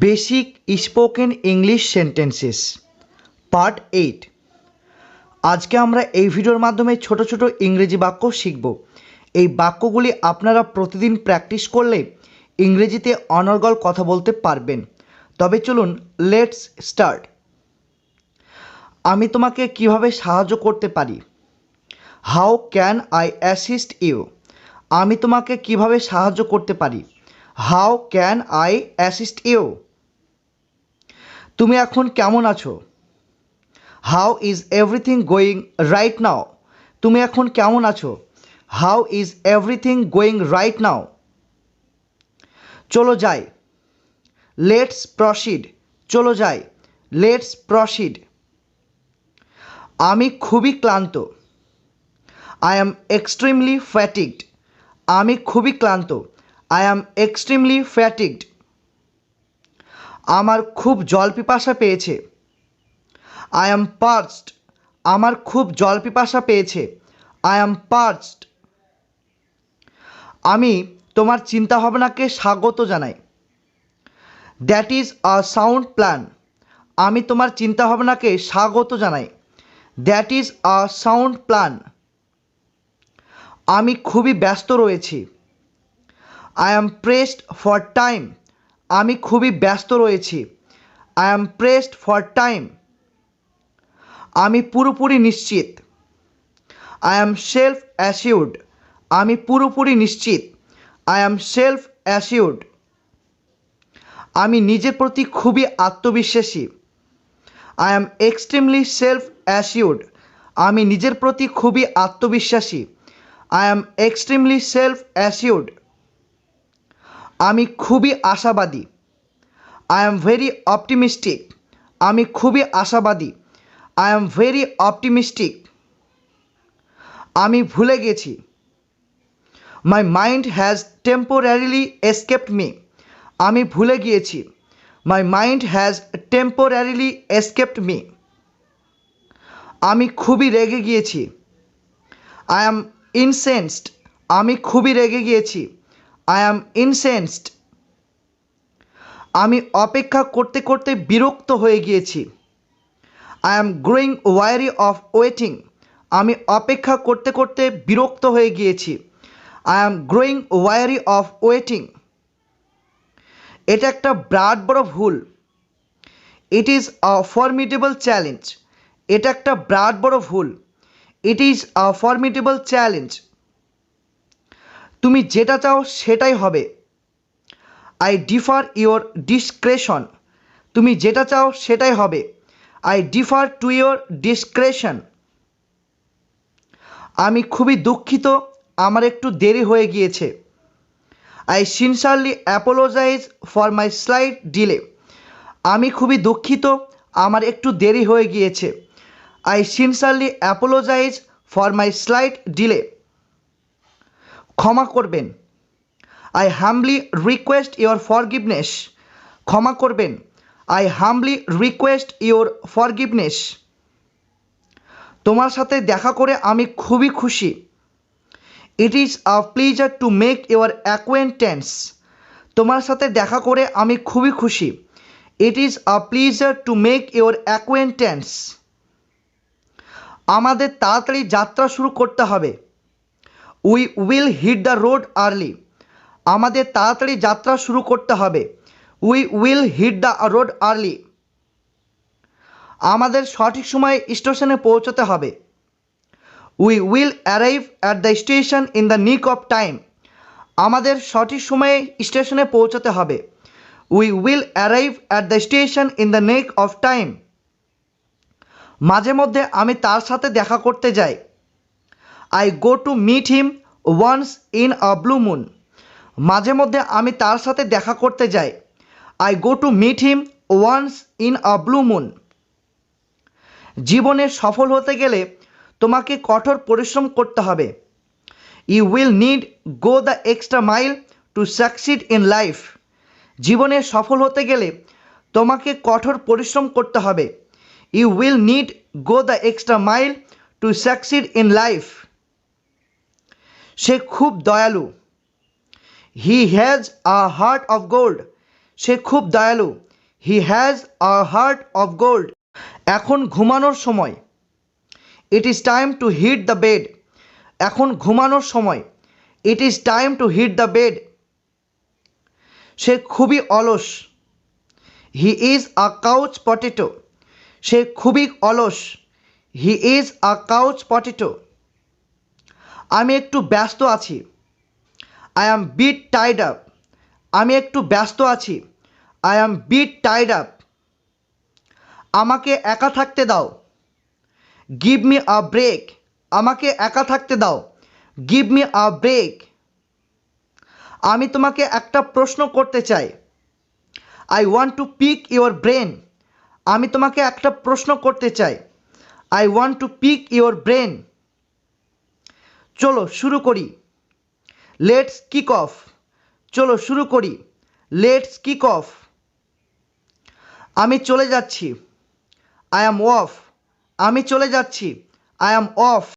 Basic spoken English sentences part 8। আজকে আমরা এই ভিডিওর মাধ্যমে ছোট ছোট ইংরেজি বাক্য শিখব। এই বাক্যগুলি আপনারা প্রতিদিন প্র্যাকটিস করলে ইংরেজিতে অনর্গল কথা বলতে পারবেন। তবে চলুন লেটস স্টার্ট। আমি তোমাকে কিভাবে সাহায্য করতে পারি? How can I assist you? আমি তোমাকে কিভাবে সাহায্য করতে পারি? How can I assist you? তুমি এখন কেমন আছো? How is everything going right now? তুমি এখন কেমন আছো? How is everything going right now? চলো যাই। Let's proceed. চলো যাই। Let's proceed. আমি খুবই ক্লান্ত। I am extremely fatigued. আমি খুবই ক্লান্ত। I am extremely fatigued. আমার খুব জল পিপাসা পেয়েছে। I am perched. আমার খুব জল পিপাসা পেয়েছে। I am parched. আমি তোমার চিন্তাভাবনাকে স্বাগত জানাই। That is a sound plan. আমি তোমার চিন্তাভাবনাকে স্বাগত জানাই। That is a sound plan. আমি খুবই ব্যস্ত রয়েছি। I am pressed for time. আমি খুবই ব্যস্ত রয়েছি। I am pressed for time. আমি পুরোপুরি নিশ্চিত। I am self assured. আমি পুরোপুরি নিশ্চিত। I am self assured. আমি নিজের প্রতি খুবই আত্মবিশ্বাসী। I am extremely self assured. আমি নিজের প্রতি খুবই আত্মবিশ্বাসী। I am extremely self assured. আমি খুবই আশাবাদী। I am very optimistic. আমি খুবই আশাবাদী। I am very optimistic. আমি ভুলে গেছি। My mind has temporarily escaped me. আমি ভুলে গিয়েছি। My mind has temporarily escaped me. আমি খুবই রেগে গিয়েছি। I am incensed. আমি খুবই রেগে গিয়েছি। I am incensed. আমি অপেক্ষা করতে করতে বিরক্ত হয়ে গিয়েছি। I am growing weary of waiting. আমি অপেক্ষা করতে করতে বিরক্ত হয়ে গিয়েছি। I am growing weary of waiting. এটা একটা বিরাট বড় ভুল। It is a formidable challenge. এটা একটা বিরাট বড় ভুল। It is a formidable challenge. তুমি যেটা চাও সেটাই হবে। I defer your discretion. তুমি যেটা চাও সেটাই হবে। I defer to your discretion. আমি খুবই দুঃখিত, আমার একটু দেরি হয়ে গিয়েছে। I sincerely apologise for my slight delay. আমি খুবই দুঃখিত, আমার একটু দেরি হয়ে গিয়েছে। I sincerely apologise for my slight delay. ক্ষমা করবেন। I humbly request your forgiveness. ক্ষমা করবেন। I humbly request your forgiveness. তোমার সাথে দেখা করে আমি খুবই খুশি। It is a pleasure to make your acquaintance. তোমার সাথে দেখা করে আমি খুবই খুশি। It is a pleasure to make your acquaintance. আমাদের তাড়াতাড়ি যাত্রা শুরু করতে হবে। We will hit the road early. আমাদের তাড়াতাড়ি যাত্রা শুরু করতে হবে। We will hit the road early. আমাদের সঠিক সময়ে স্টেশনে পৌঁছতে হবে। We will arrive at the station in the nick of time. আমাদের সঠিক সময়ে স্টেশনে পৌঁছতে হবে। We will arrive at the station in the neck of time. মাঝে মধ্যে আমি তার সাথে দেখা করতে যাই। I go to meet him once in a blue moon. মাঝে মধ্যে আমি তার সাথে দেখা করতে যাই। I go to meet him once in a blue moon. জীবনে সফল হতে গেলে তোমাকে কঠোর পরিশ্রম করতে হবে। You will need go the extra mile to succeed in life. জীবনে সফল হতে গেলে তোমাকে কঠোর পরিশ্রম করতে হবে। You will need go the extra mile to succeed in life. সে খুব দয়ালু। He has a heart of gold. সে খুব দয়ালু। He has a heart of gold. এখন ঘুমানোর সময়। It is time to hit the bed. এখন ঘুমানোর সময়। It is time to hit the bed. সে খুবই অলস। He is a couch potato. সে খুবই অলস। He is a couch potato. আমি একটু ব্যস্ত আছি। I am bit tied up. আমি একটু ব্যস্ত আছি। I am bit tied up. আমাকে একা থাকতে দাও। Give me a break. আমাকে একা থাকতে দাও। Give me a break. আমি তোমাকে একটা প্রশ্ন করতে চাই। I want to pick your brain. আমি তোমাকে একটা প্রশ্ন করতে চাই। I want to pick your brain. চলো শুরু করি। Let's kick off. চলো শুরু করি। Let's kick off. আমি চলে যাচ্ছি। I am off. আমি চলে যাচ্ছি। I am of.